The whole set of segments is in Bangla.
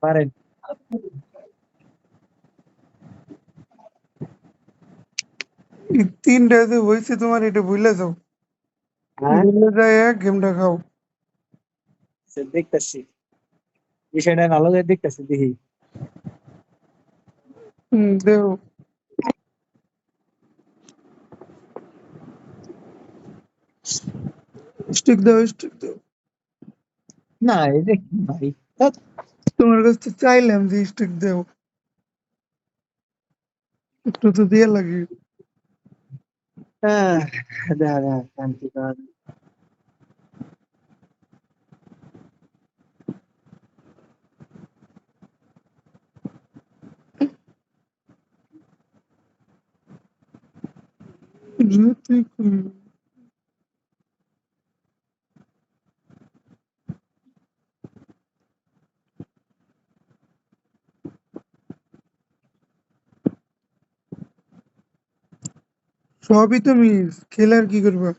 পারেন। তিনটা যে হয়েছে তোমার, এটা ভুলে যাও। হ্যাঁ, ভুলে যায় গেমটা খাও। দেখতেছি, বিষয়টা ভালো করে দেখতেছি, দেখি। দেও স্টিক দাও, স্টিক দাও। না, এটা কি ভাই? ধ্যাৎ। তোমার কাছ থেকে চাইলাম যে স্টিক দেও, একটু তো দিয়ে লাগে। আহ, দেখা যাক, শান্তি পাওয়া যায়। সবই তো মিস, খেলে আর কি করবা?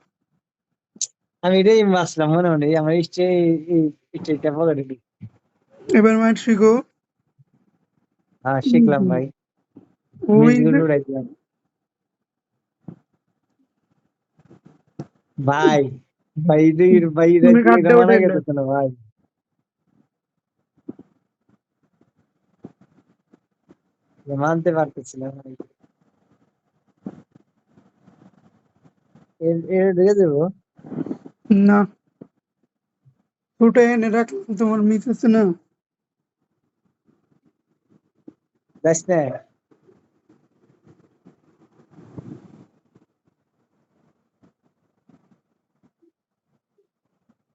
আমি এটাই বাঁচলাম মনে মনে, আমার স্টেজটা পকেটে ঢুকি। এবার মাঠ শিখো। হ্যাঁ, শিখলাম ভাই। ওই মিসগুলো যে উড়াই দিলাম ভাই। ভাই ভাই, তুমি এটা কাঠটা মানা উঠাইলে, গেছে না ভাই। এটা মানতে পারতেছি না ভাই। এর ঢুকে দেবো। না উঠে এনে রাখলাম, তোমার মিস আছে না। যাস না।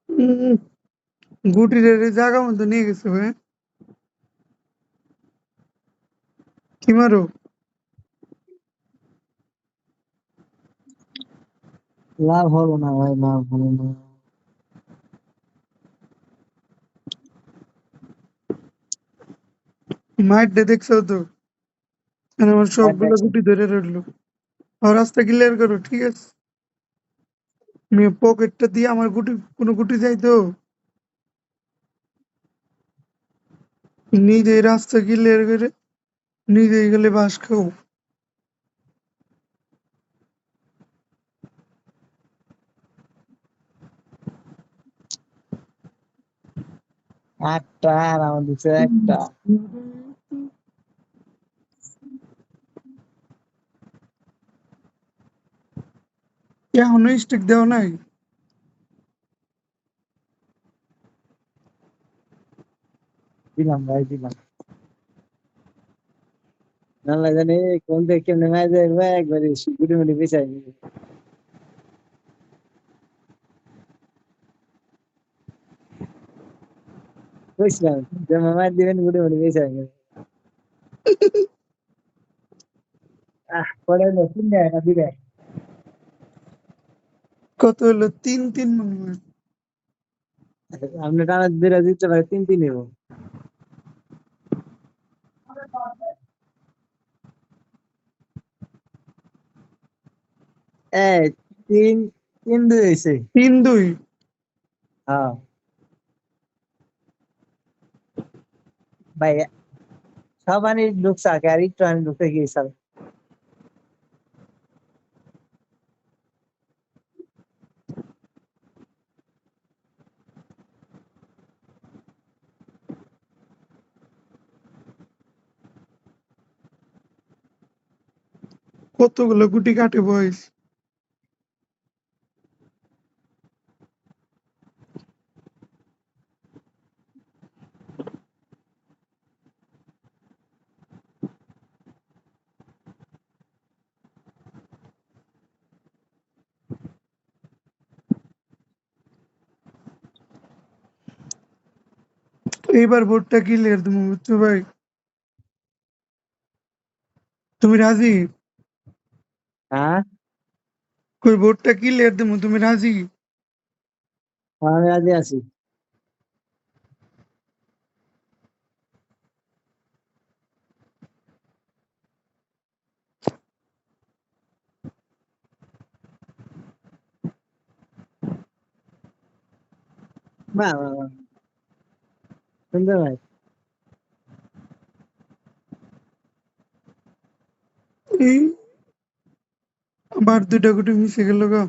উম, গুটির জায়গা মতো নিয়ে গেছে ভাই। কি মারো? লাভ হলো না ভাই, লাভ হলো না। মাঠটা দেখছো তো, এখানে আমার আর সবগুলো দেখছি। গুটি ধরে রইলো। আর রাস্তা ক্লিয়ার করো, ঠিক আছে? পকেটটা দিয়ে আমার গুটি, কোনো গুটি যাইতো, নিজেই রাস্তা ক্লিয়ার করে নিজেই গেলে বাস খাও। একটা আর আমার দিচ্ছে একটা। এখনো স্টিক দেওয়া নাই? দিলাম ভাই, দিলাম। না জানি কোন থেকে কেমনে মারা যায় ভাই, একবারে গুটি মুটি পিছাই নিবে। বুঝলাম, যে মামার দিবেন গুটি মুটি পিছাই নিবে। পরে হলো তিন দেয় না দিবে। কত হলো? 3-3 মনে হয়। আপনি টানা দুইটা দিতে পারে, তিন তিন নেবো। এই, তিন, তিন দুই হয়েছে। 3-2। হ্যাঁ ভাই, সব আনি ঢুকছে আগে, আর একটু আনি ঢুকতে গিয়েছে। কতগুলো গুটি কাটে বয়স। এইবার ভোটটা ক্লিয়ার তুমি, বুঝছো ভাই? তুমি রাজি? হ্যাঁ, কই ভোটটা ক্লিয়ার দেবো, তুমি রাজি? আমি রাজি আছি। বাহ বাহ বাহ, সুন্দর ভাই। বার দুইটা গুটি মিশে গেল গো।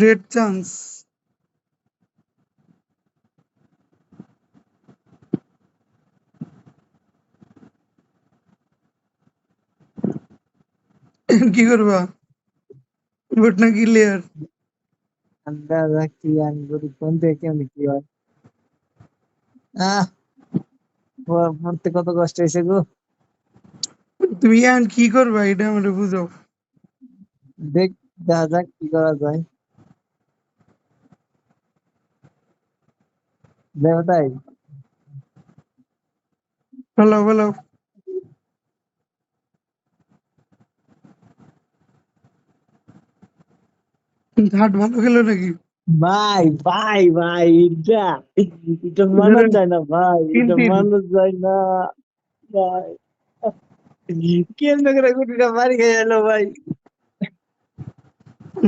Red chance. কি করবা? ভোট না ক্লিয়ার? আন্দাজ কি আনবো কোন থেকে কেমনি কি হয় আহ পড়তে কত কষ্ট হয়েছে গো। তুমি এখন কি করবা এটা আমার বুঝাও। দেখ দেখা যাক কি করা যায়। দেখো তাই বলো বলো। হাট ভালো খেলো নাকি? ভাই ভাই ভাই এটা এটা মানা যায় না ভাই, তিন এটা তিন মানা যায় না ভাই। কেমনে করে গুটিটা মারি খেয়ে এলো ভাই।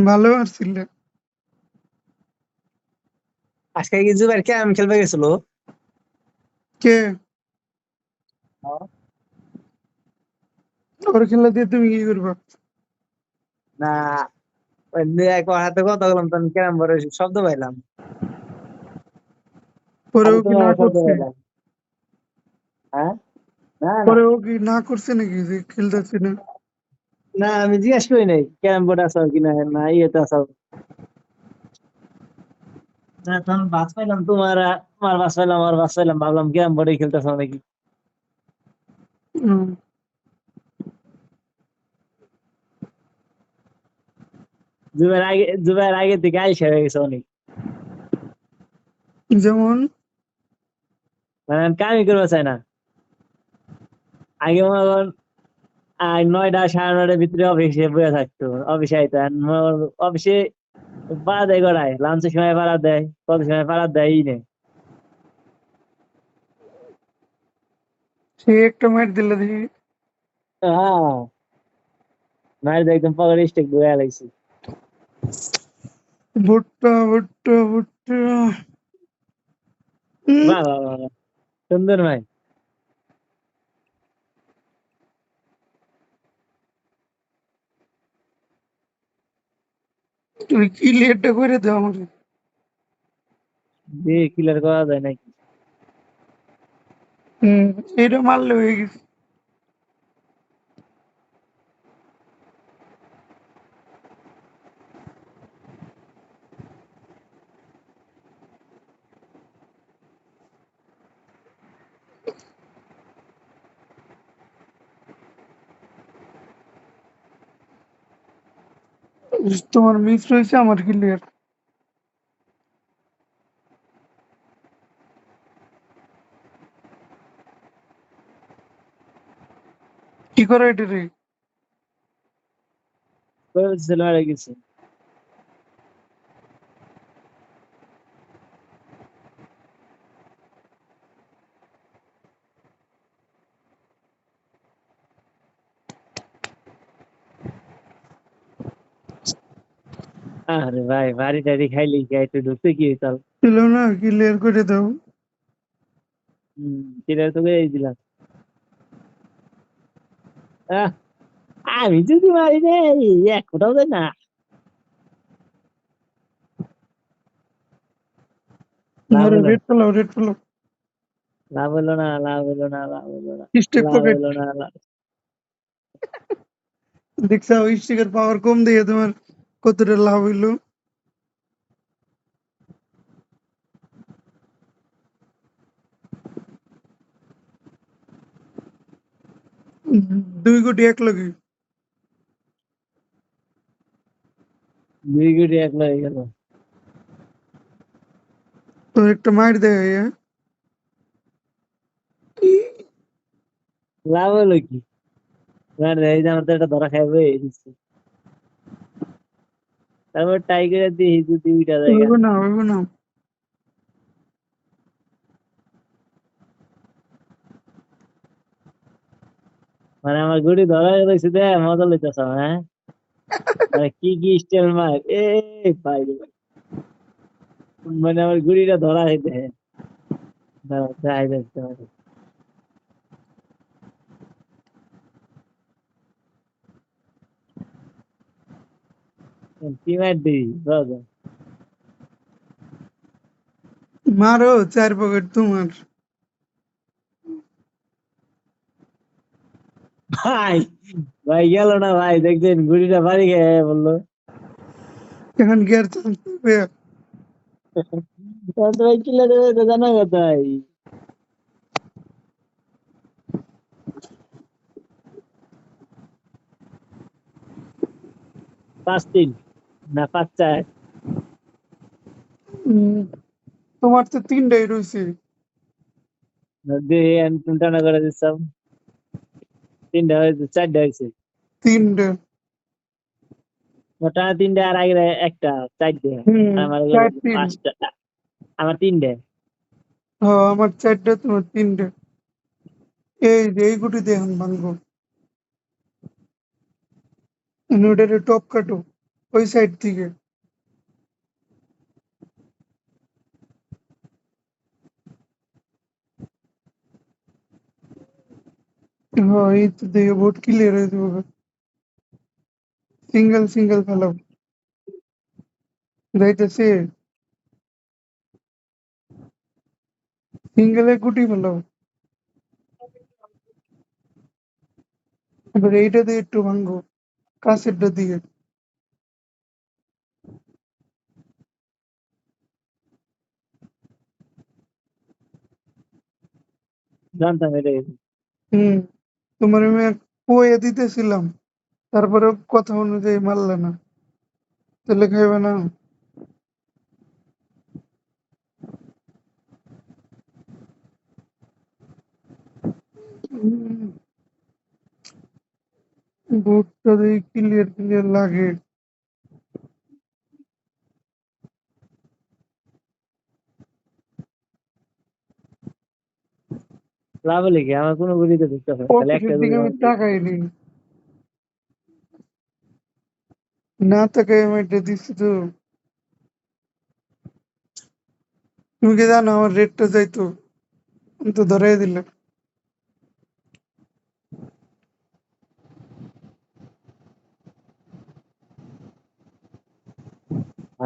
ভালো মারছিল। আজকে কি জুবাইর ক্যারাম খেলবে গেছিল? কে? ওর খেলা দিয়ে তুমি কি করবা? না ওই এক হাতে কথা বললাম তো আমি ক্যারাম বোর্ডে শব্দ পাইলাম। পরে আরে ও কি তোমার না শব্দ করছে? পাইলাম। হ্যাঁ না না পরে ও কি না করছে নাকি যে খেলতেছে না? না আমি জিজ্ঞেস করি নাই ক্যারাম বোর্ড আসাও কিনা, না ইয়েতে আসাও। না তখন বাস পাইলাম তোমার বাস পাইলাম, আমার বাস পাইলাম, ভাবলাম ক্যারাম বোর্ডে খেলতেছ নাকি। হুম, জুবাইর আগে থেকে আইসা হয়ে গেছে অনেক। যেমন মানে আমি কামই করতে চাই না। আগে মনে করেন 9টা 9:30 ভিতরে অফিসে বসে থাকতো, অফিসে আইতো অফিসে পাড়া দেয় গড়ায়, লাঞ্চের সময় পাড়া দেয়, কত সময় পাড়া দেয় ই নেই। সে একটা মার দিল দেখি। হ্যাঁ মায়ের একদম পকেট স্টেক বয়ে লাগছে। ভুট্টা ভুট্টা ভুট্টা। উম, বাহ বাহ বাহ বাহ। সুন্দর ভাই। তুমি কি লেটটা করে দাও আমার। দিয়ে ক্লিয়ার করা যায় নাকি? হুম, এটা মারলে হয়ে গেছে। তোমার মিস রয়েছে আমার ক্লিয়ার। কি করে এটা রে? ছেলে মারা গেছে। আরে ভাই বাড়ি টাড়ি খাইলে একটু ঢুকতে কি হইতাল। ছিল না ক্লিয়ার করে দাও। ক্লিয়ার তো করে দিলাম। আহ, আমি যদি মারি রে এক ফোটাও যায় না। লাভ ধরো হলো না, রেড ফেলাও রেড ফেলাও। লাভ হলো না, লাভ হলো না, লাভ হলো না, স্টেক লাভ পকেট। হলো না। দেখছো স্টিকের পাওয়ার কম দিয়ে তোমার কতটা লাভ হইলো। দুই কোটি এক লগে। দুই কোটি এক হয়ে গেল। তো একটা মার দেয়। লাভ হলো কি? এই যে আমার তো একটা ধরা খাইবে দিচ্ছি। তারপর টাইগার দিয়ে যদি দুইটা জায়গা। হইব না হইব না। মানে আমার গুড়ি ধরা রয়েছে দে মজা লইতেছ, হ্যাঁ? মানে কি কি স্টাইল মার এ ভাই রে ভাই। মানে আমার গুড়িটা ধরা হইতে, দাঁড়াও, যাই দেখতে পারি। কি মার দিই বাবা? মারো 4 পকেট তোমার। ভাই, ভাই গেল না ভাই, দেখছেন গুড়িটা বাড়ি খেয়ে বললো। এখন কি আর চান্স পাবে? তো ভাই কিলা দেবে তো জানা কথাই। 5-3 না 5-4? উম, তোমার তো 3টাই রয়েছে। দিয়ে আমি টানা করে দিচ্ছাম। 3টা হয়েছে, 4টা হয়েছে। 3টে। টানা 3টা আর আগে একটা, 4টে। আর আমার গেল 4-3। 5টা, আমার 3টে। হ্যাঁ, আমার 4টে, তোমার 3টে। এই যে এই গুটিতে এখন ভাঙবো। ওটারে টপ কাটো ওই সাইড থেকে। হ্যাঁ, এই তো দেখে বহুত ক্লিয়ার হয়ে যাবে। সিঙ্গেল সিঙ্গেল ফেলাও যাইতেছে। সিঙ্গেলে গুটি ফেলাও। এবার এইটা দিয়ে একটু ভাঙবো, কাছেরটা দিয়ে। জানতাম এটাই। হুম, তোমার আমি কয়ে দিতেছিলাম, তারপরে কথা অনুযায়ী মারলে না, তাহলে খাইবে না। বুটটা দিয়ে ক্লিয়ার ক্লিয়ার লাগে। লাভ হলে কি আমার কোনো গুড়িতে ঢুকতে হবে না, খালি একটা পকেটের গুড়ি দিকে আমি আমার দিকে। তাকাইনি, না তাকাই আমি এটা দিচ্ছি তো। তুমি কি জানো আমার রেটটা যাইতো, আমি তো ধরাই দিলাম।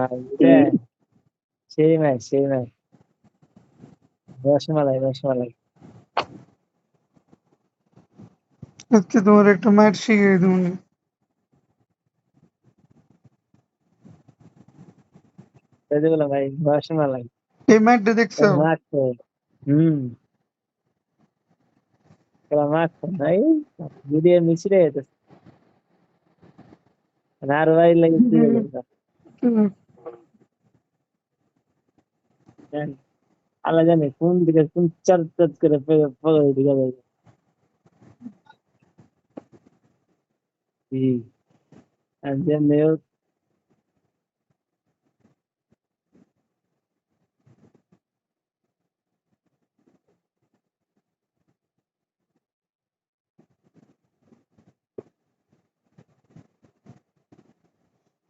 আর এটা সেই ম্যাচ, সেই ম্যাচ। রসমালাই, রসমালাই। আজকে তোমার একটা মায়ের শিখিয়ে দেবো। তাই তো বললাম ভাই, রসমালাই। এই ম্যাচটা দেখছো? মারতো। হম। মারতো ভাই, ভিডিও মিছিলে যেতেছে। আর ভাই লাগে তুই হুম, আল্লাহ জানে কোন দিকে কোন চার চার করে পকেটে ঢুকে যাবে। And then they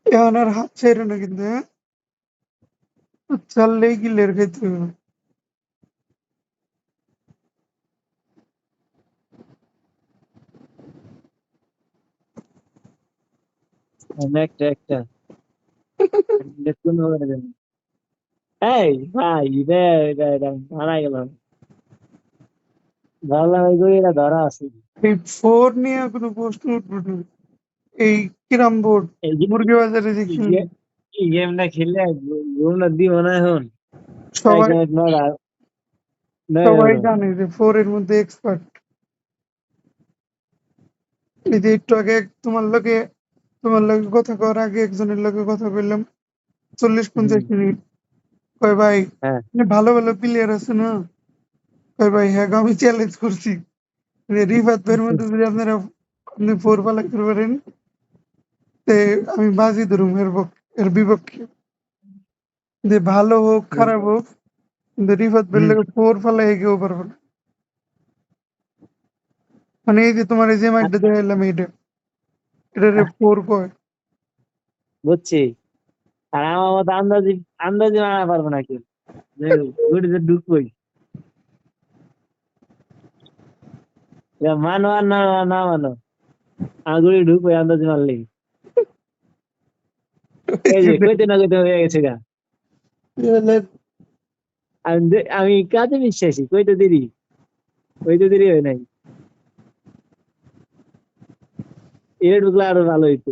এখন আর হাত ছেড়ে না কিন্তু, হ্যাঁ, চাললেই গিলের খেতে হবে। একটা একটা দেখুন হবে না কেন? এই ভাই, এটা মারা গেল। ভাবলাম ওইগুলো এটা ধরা আছে। এই ফোর নিয়ে কোনো প্রশ্ন উঠবে না। এই কিরাম বোর্ড এই যে মুরগি বাজারে যে কিনলি, এই গেমটা খেললে ঘুমটা দিব না এখন। এক সবাই মিনিট নড়া, নয় সবাই হলো। জানে যে ফোর এর মধ্যে এক্সপার্ট। এই যে একটু আগে তোমার লগে কথা কর আগে একজনের লগে কথা বললাম, 40-50 হুম, মিনিট। কয় ভাই, হ্যাঁ, ভালো ভালো প্লেয়ার আছে না? কয় ভাই হ্যাঁ গো, আমি চ্যালেঞ্জ করছি যে রিফাত ভাইয়ের মধ্যে যদি আপনি ফোর পালাইতে পারেন, তে আমি বাজি ধরুম এর বিপক্ষে, যে ভালো হোক খারাপ হোক, কিন্তু রিফাত ভাইয়ের হুম, লগে ফোর ফালাই কেউ পারবে না। মানে এই যে তোমার এই যে মাইকটা দেখাইলাম এটা 4 কয়। বুঝছি। আর আমার মতো আন্দাজি আন্দাজি মারা পারবো না কেউ, যে গুড়িতে ঢুকবই। এবার মানো আর না না মানো, আমার গুড়ি ঢুকবই আন্দাজি মারলেই। এই যে কইতে না কইতে হয়ে গেছে গা। আমি কাজে বিশ্বাসী, কইতে দেরি হয় নাই। এর ঢুকলে আরো ভালো হইতো।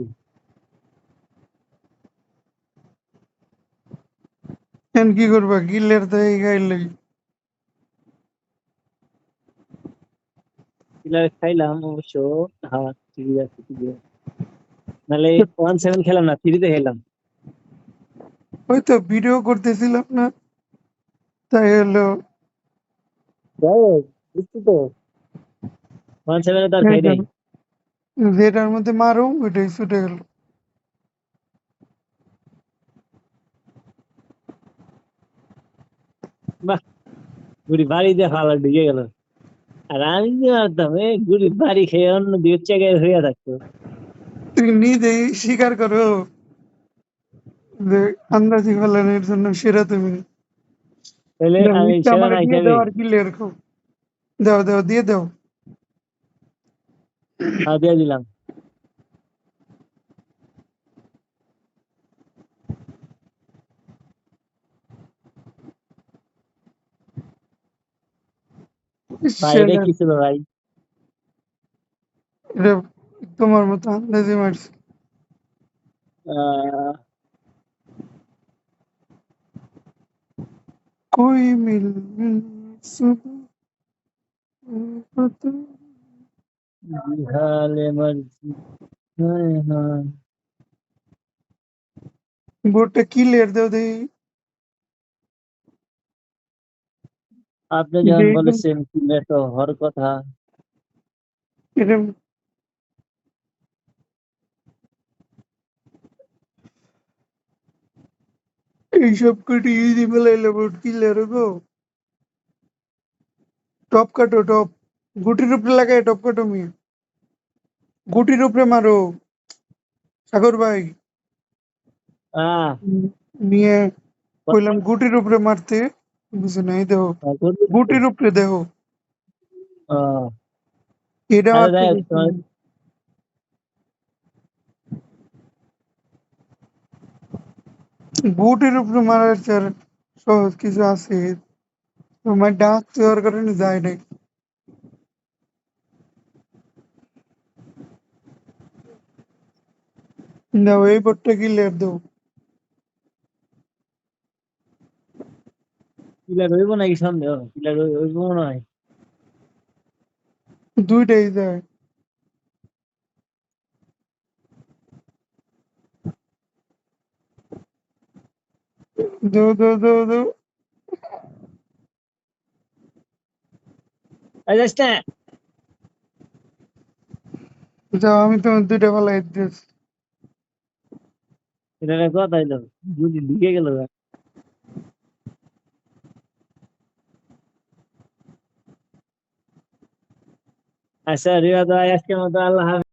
এখন কি করবা গিলের তো এই গাইলে কিলার খাইলাম অবশ্য। হ্যাঁ ঠিক আছে ঠিক আছে। নাহলে 1-7 খেলাম না, 3-তে খেলাম। ওই তো ভিডিও করতেছিলাম না, তাই হলো যাই হোক, বুঝছি তো 1-7 তো আর খাই নাই। যেটার মধ্যে মারো ওইটাই ছুটে গেল। বাহ, গুড়ি বাড়ি দিয়ে ফালা ঢুকে গেল। আর আমি কি মারতাম, গুড়ি বাড়ি খেয়ে অন্য দিকে চেকে হইয়া থাকতো। তুমি নিজেই স্বীকার করো যে আন্দাজি ফেলানোর জন্য সেরা তুমি। তাহলে দাও, আমি লিস্টটা সেরা আমারে না দিয়ে হিসাবে দাও আর গিলে রাখো। দাও দাও দিয়ে দাও। দিয়ে দিলাম। ভাই এটা সেরা কি ছিল ভাই? এটা তোমার মতো আন্দাজি মারছি। আহ कोई मिल मिल सुबह বিহালে মর্জি হয় না। বোর্ডটা কি লেয়ার দাও দেখি। আপনি যখন দেখুন বলেছেন সিলেট তো হওয়ার কথা। এটা এইসব কটি ইউজি ফেলাইলে বোর্ড কি লেয়ার গো। টপ কাটো টপ, গুটির উপরে লাগাই টপ কাটো মিয়া, গুটির উপরে মারো সাগর ভাই। আহ নিয়ে কইলাম গুটির উপরে মারতে, বুঝে নাই দেহ গুটির উপরে দেহ আহ, এটা আচ্ছা মারতে যাই হোক, গেছি না। গুটির উপরে মারার চার সহজ কিছু আছে, তোমার ডাক দেওয়ার কারণে যায় নাই। দাও এই বোর্ডটা কি লেয়ার দাও। কিলার হইব নাকি সন্দেহ, কিলার হইব মনে হয়। দুইটাই যায়। দাও দাও দাও দাও। এই যাস না। যাও আমি তোমার দুইটা ফেলাই দিয়েছি। এটা একটা কথা হইলো, যদি ঢুকে গেল। আচ্ছা রিয়া, তো আজকের মতো আল্লাহ হাফেজ।